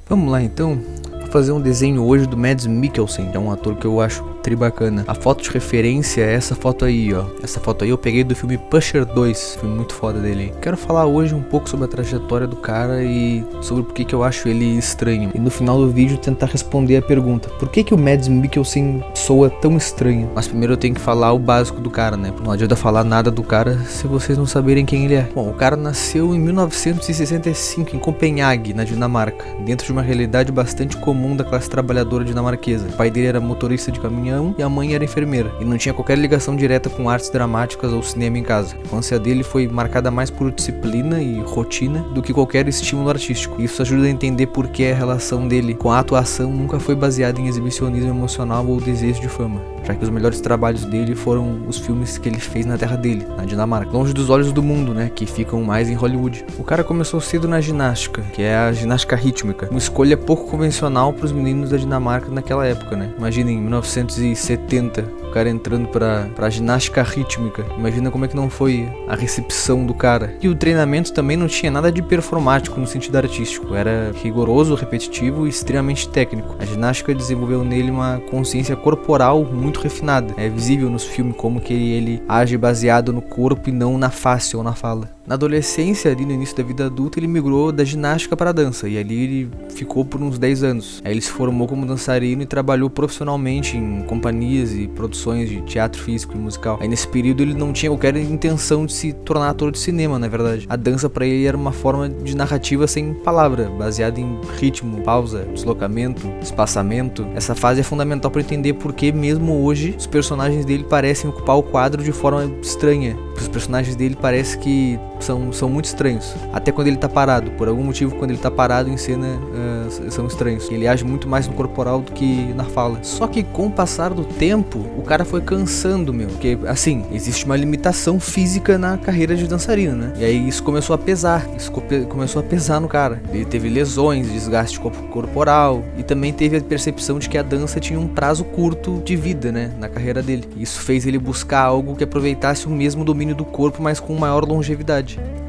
Vamos lá então, vou fazer um desenho hoje do Mads Mikkelsen, que é um ator que eu acho tribacana. A foto de referência é essa foto aí, ó. Essa foto aí eu peguei do filme Pusher 2, filme muito foda dele. Quero falar hoje um pouco sobre a trajetória do cara e sobre por que eu acho ele estranho. E no final do vídeo tentar responder a pergunta: por que o Mads Mikkelsen soa tão estranho? Mas primeiro eu tenho que falar o básico do cara, né? Não adianta falar nada do cara se vocês não saberem quem ele é. Bom, o cara nasceu em 1965 em Copenhague, na Dinamarca, dentro de uma realidade bastante comum da classe trabalhadora dinamarquesa. O pai dele era motorista de caminhão e a mãe era enfermeira, e não tinha qualquer ligação direta com artes dramáticas ou cinema em casa. A infância dele foi marcada mais por disciplina e rotina do que qualquer estímulo artístico. Isso ajuda a entender por que a relação dele com a atuação nunca foi baseada em exibicionismo emocional ou desejo de fama, já que os melhores trabalhos dele foram os filmes que ele fez na terra dele, na Dinamarca, longe dos olhos do mundo, né, que ficam mais em Hollywood. O cara começou cedo na ginástica, que é a ginástica rítmica, uma escolha pouco convencional para os meninos da Dinamarca naquela época, né? Imagina em 1970 o cara entrando pra ginástica rítmica. Imagina como é que não foi a recepção do cara. E o treinamento também não tinha nada de performático no sentido artístico, era rigoroso, repetitivo e extremamente técnico. A ginástica desenvolveu nele uma consciência corporal muito refinada. É visível nos filmes como que ele age baseado no corpo e não na face ou na fala. Na adolescência, ali no início da vida adulta, ele migrou da ginástica para a dança, e ali ele ficou por uns 10 anos. Aí ele se formou como dançarino e trabalhou profissionalmente em companhias e produções de teatro físico e musical. Aí nesse período ele não tinha qualquer intenção de se tornar ator de cinema, na verdade. A dança para ele era uma forma de narrativa sem palavra, baseada em ritmo, pausa, deslocamento, espaçamento. Essa fase é fundamental para entender por que mesmo hoje os personagens dele parecem ocupar o quadro de forma estranha. Os personagens dele parecem que são muito estranhos. Até quando ele tá parado. Por algum motivo, quando ele tá parado em cena, são estranhos. Ele age muito mais no corporal do que na fala. Só que com o passar do tempo, o cara foi cansando, meu. Porque, assim, existe uma limitação física na carreira de dançarino, né? E aí isso começou a pesar. Isso começou a pesar no cara. Ele teve lesões, desgaste corporal. E também teve a percepção de que a dança tinha um prazo curto de vida, né? Na carreira dele. Isso fez ele buscar algo que aproveitasse o mesmo domínio do corpo, mas com maior longevidade.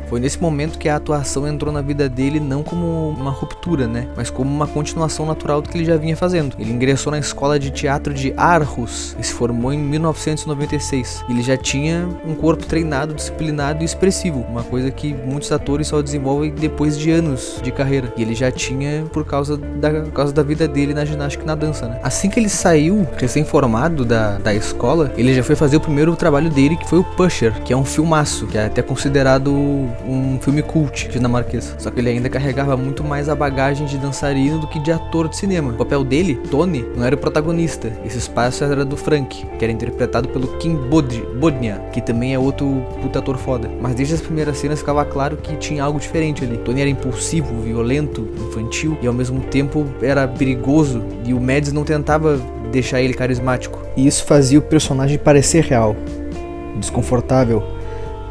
Foi nesse momento que a atuação entrou na vida dele não como uma ruptura, né? Mas como uma continuação natural do que ele já vinha fazendo. Ele ingressou na escola de teatro de Aarhus e se formou em 1996. Ele já tinha um corpo treinado, disciplinado e expressivo, uma coisa que muitos atores só desenvolvem depois de anos de carreira. E ele já tinha por causa da vida dele na ginástica e na dança, né? Assim que ele saiu, recém-formado da escola, ele já foi fazer o primeiro trabalho dele, que foi o Pusher, que é um filmaço, que é até considerado um filme cult dinamarquês. Só que ele ainda carregava muito mais a bagagem de dançarino do que de ator de cinema. O papel dele, Tony, não era o protagonista. Esse espaço era do Frank, que era interpretado pelo Kim Bodnia, que também é outro puta ator foda. Mas desde as primeiras cenas ficava claro que tinha algo diferente ali. Tony era impulsivo, violento, infantil e ao mesmo tempo era perigoso, e o Mads não tentava deixar ele carismático. E isso fazia o personagem parecer real, desconfortável,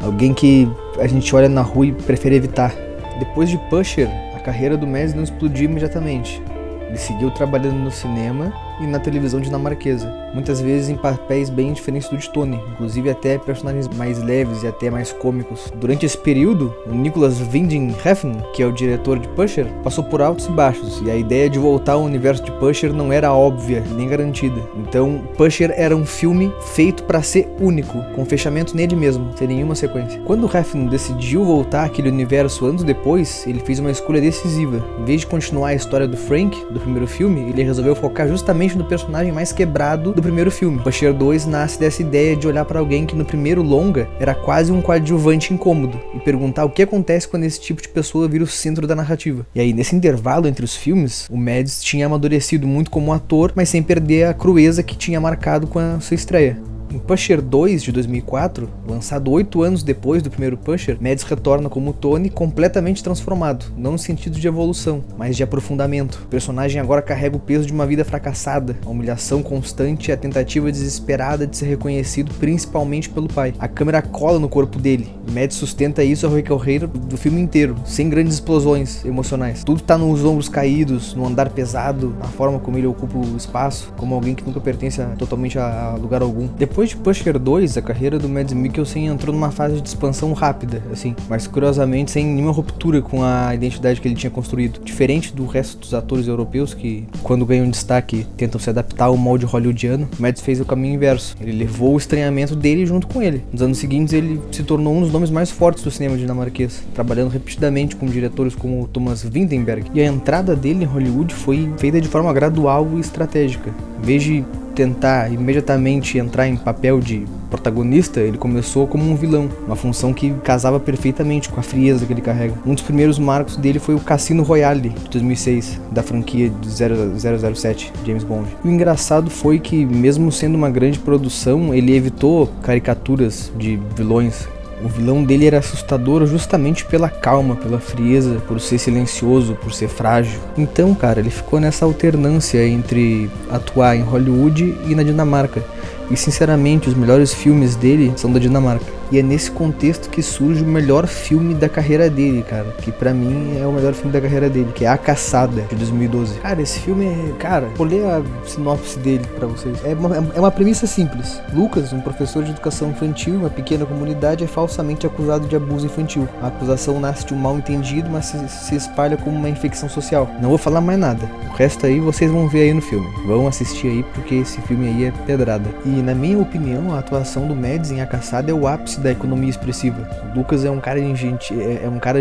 alguém que a gente olha na rua e prefere evitar. Depois de Pusher, a carreira do Mads não explodiu imediatamente. Ele seguiu trabalhando no cinema e na televisão dinamarquesa, muitas vezes em papéis bem diferentes do de Tony, inclusive até personagens mais leves e até mais cômicos. Durante esse período, o Nicolas Winding Refn, que é o diretor de Pusher, passou por altos e baixos, e a ideia de voltar ao universo de Pusher não era óbvia nem garantida. Então, Pusher era um filme feito para ser único, com fechamento nele mesmo, sem nenhuma sequência. Quando Refn decidiu voltar àquele universo anos depois, ele fez uma escolha decisiva. Em vez de continuar a história do Frank, do primeiro filme, ele resolveu focar justamente no personagem mais quebrado do primeiro filme. Pusher 2 nasce dessa ideia de olhar para alguém que no primeiro longa era quase um coadjuvante incômodo e perguntar o que acontece quando esse tipo de pessoa vira o centro da narrativa. E aí, nesse intervalo entre os filmes, o Mads tinha amadurecido muito como ator, mas sem perder a crueza que tinha marcado com a sua estreia. Em Pusher 2 de 2004, lançado 8 anos depois do primeiro Pusher, Mads retorna como Tony completamente transformado, não no sentido de evolução, mas de aprofundamento. O personagem agora carrega o peso de uma vida fracassada, a humilhação constante e a tentativa desesperada de ser reconhecido principalmente pelo pai. A câmera cola no corpo dele, e Mads sustenta isso ao recorrer do filme inteiro, sem grandes explosões emocionais. Tudo tá nos ombros caídos, no andar pesado, na forma como ele ocupa o espaço, como alguém que nunca pertence totalmente a lugar algum. Depois Depois de Pusher 2, a carreira do Mads Mikkelsen entrou numa fase de expansão rápida, assim, mas curiosamente sem nenhuma ruptura com a identidade que ele tinha construído. Diferente do resto dos atores europeus que, quando ganham destaque, tentam se adaptar ao molde hollywoodiano, Mads fez o caminho inverso. Ele levou o estranhamento dele junto com ele. Nos anos seguintes, ele se tornou um dos nomes mais fortes do cinema dinamarquês, trabalhando repetidamente com diretores como Thomas Vinterberg. E a entrada dele em Hollywood foi feita de forma gradual e estratégica. Em vez de tentar imediatamente entrar em papel de protagonista, ele começou como um vilão, uma função que casava perfeitamente com a frieza que ele carrega. Um dos primeiros marcos dele foi o Cassino Royale, de 2006, da franquia de 007, James Bond. O engraçado foi que, mesmo sendo uma grande produção, ele evitou caricaturas de vilões. O vilão dele era assustador justamente pela calma, pela frieza, por ser silencioso, por ser frágil. Então, cara, ele ficou nessa alternância entre atuar em Hollywood e na Dinamarca. E sinceramente, os melhores filmes dele são da Dinamarca. E é nesse contexto que surge o melhor filme da carreira dele, cara. Que pra mim é o melhor filme da carreira dele, que é A Caçada, de 2012. Cara, esse filme é... Cara, vou ler a sinopse dele pra vocês. É uma premissa simples. Lucas, um professor de educação infantil em uma pequena comunidade, é falsamente acusado de abuso infantil. A acusação nasce de um mal entendido, mas se espalha como uma infecção social. Não vou falar mais nada. O resto aí vocês vão ver aí no filme. Vão assistir aí, porque esse filme aí é pedrada. E na minha opinião, a atuação do Mads em A Caçada é o ápice da economia expressiva. O Lucas é um cara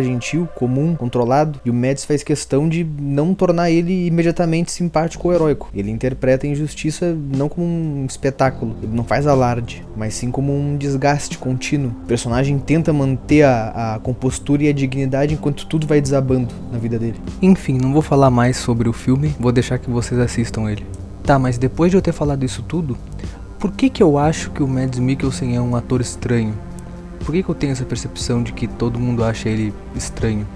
gentil, comum, controlado, e o Mads faz questão de não tornar ele imediatamente simpático ou heróico. Ele interpreta a injustiça não como um espetáculo, ele não faz alarde, mas sim como um desgaste contínuo. O personagem tenta manter a compostura e a dignidade enquanto tudo vai desabando na vida dele. Enfim, não vou falar mais sobre o filme, vou deixar que vocês assistam ele. Tá, mas depois de eu ter falado isso tudo, por que eu acho que o Mads Mikkelsen é um ator estranho? Por que eu tenho essa percepção de que todo mundo acha ele estranho?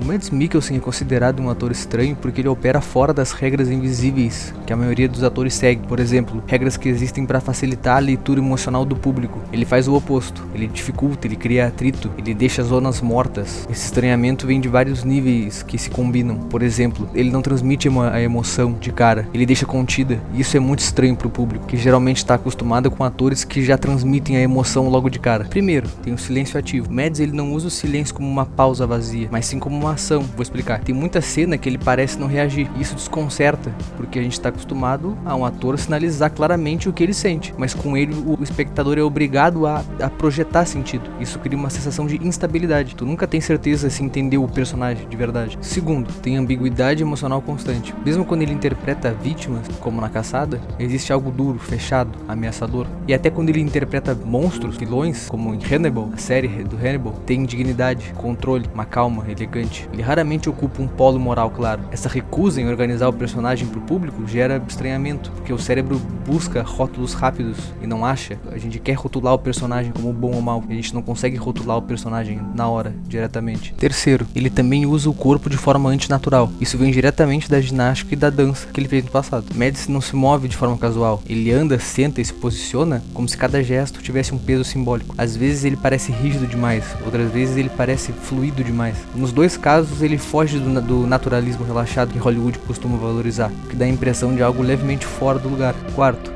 O Mads Mikkelsen é considerado um ator estranho porque ele opera fora das regras invisíveis que a maioria dos atores segue. Por exemplo, regras que existem para facilitar a leitura emocional do público. Ele faz o oposto, ele dificulta, ele cria atrito, ele deixa zonas mortas. Esse estranhamento vem de vários níveis que se combinam. Por exemplo, ele não transmite a emoção de cara, ele deixa contida. E isso é muito estranho pro público, que geralmente está acostumado com atores que já transmitem a emoção logo de cara. Primeiro, tem o silêncio ativo. Mads, ele não usa o silêncio como uma pausa vazia, mas sim como uma ação. Vou explicar. Tem muita cena que ele parece não reagir. Isso desconcerta, porque a gente está acostumado a um ator sinalizar claramente o que ele sente, mas com ele o espectador é obrigado a projetar sentido. Isso cria uma sensação de instabilidade. Tu nunca tem certeza se entendeu o personagem de verdade. Segundo, tem ambiguidade emocional constante. Mesmo quando ele interpreta vítimas, como na Caçada, existe algo duro, fechado, ameaçador. E até quando ele interpreta monstros, vilões, como em Hannibal, a série do Hannibal, tem dignidade, controle, uma calma elegante. Ele raramente ocupa um polo moral claro. Essa recusa em organizar o personagem pro público gera estranhamento, porque o cérebro busca rótulos rápidos e não acha. A gente quer rotular o personagem como bom ou mal, a gente não consegue rotular o personagem na hora, diretamente. Terceiro, ele também usa o corpo de forma antinatural. Isso vem diretamente da ginástica e da dança que ele fez no passado. Mads não se move de forma casual. Ele anda, senta e se posiciona como se cada gesto tivesse um peso simbólico. Às vezes ele parece rígido demais, outras vezes ele parece fluido demais. Nos dois casos, ele foge do naturalismo relaxado que Hollywood costuma valorizar, que dá a impressão de algo levemente fora do lugar. Quarto,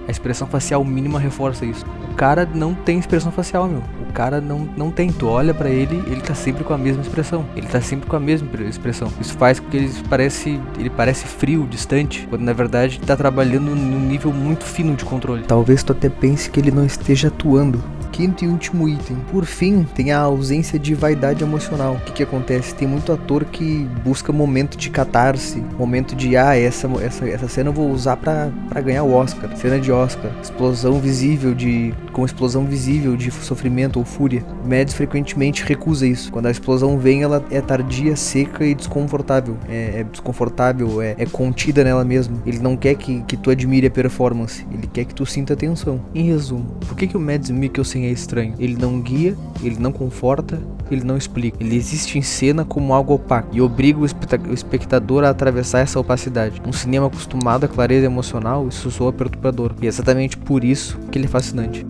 a expressão facial mínima reforça isso. O cara não tem expressão facial, meu. O cara não tem. Tu olha pra ele, ele tá sempre com a mesma expressão. Ele tá sempre com a mesma expressão. Isso faz com que ele parece frio, distante, quando na verdade tá trabalhando num nível muito fino de controle. Talvez tu até pense que ele não esteja atuando. Quinto e último item. Por fim, tem a ausência de vaidade emocional. O que acontece? Tem muito ator que busca momento de catarse, momento de essa cena eu vou usar pra ganhar o Oscar. Cena de Oscar, explosão visível de sofrimento ou fúria. Mads frequentemente recusa isso. Quando a explosão vem, ela é tardia, seca e desconfortável. É desconfortável, é contida nela mesma. Ele não quer que tu admire a performance, ele quer que tu sinta atenção. Em resumo, por que o Mads Mikkelsen é estranho? Ele não guia, ele não conforta, ele não explica. Ele existe em cena como algo opaco e obriga o espectador a atravessar essa opacidade. Um cinema acostumado à clareza emocional, isso soa perturbador. E é exatamente por isso que ele é fascinante.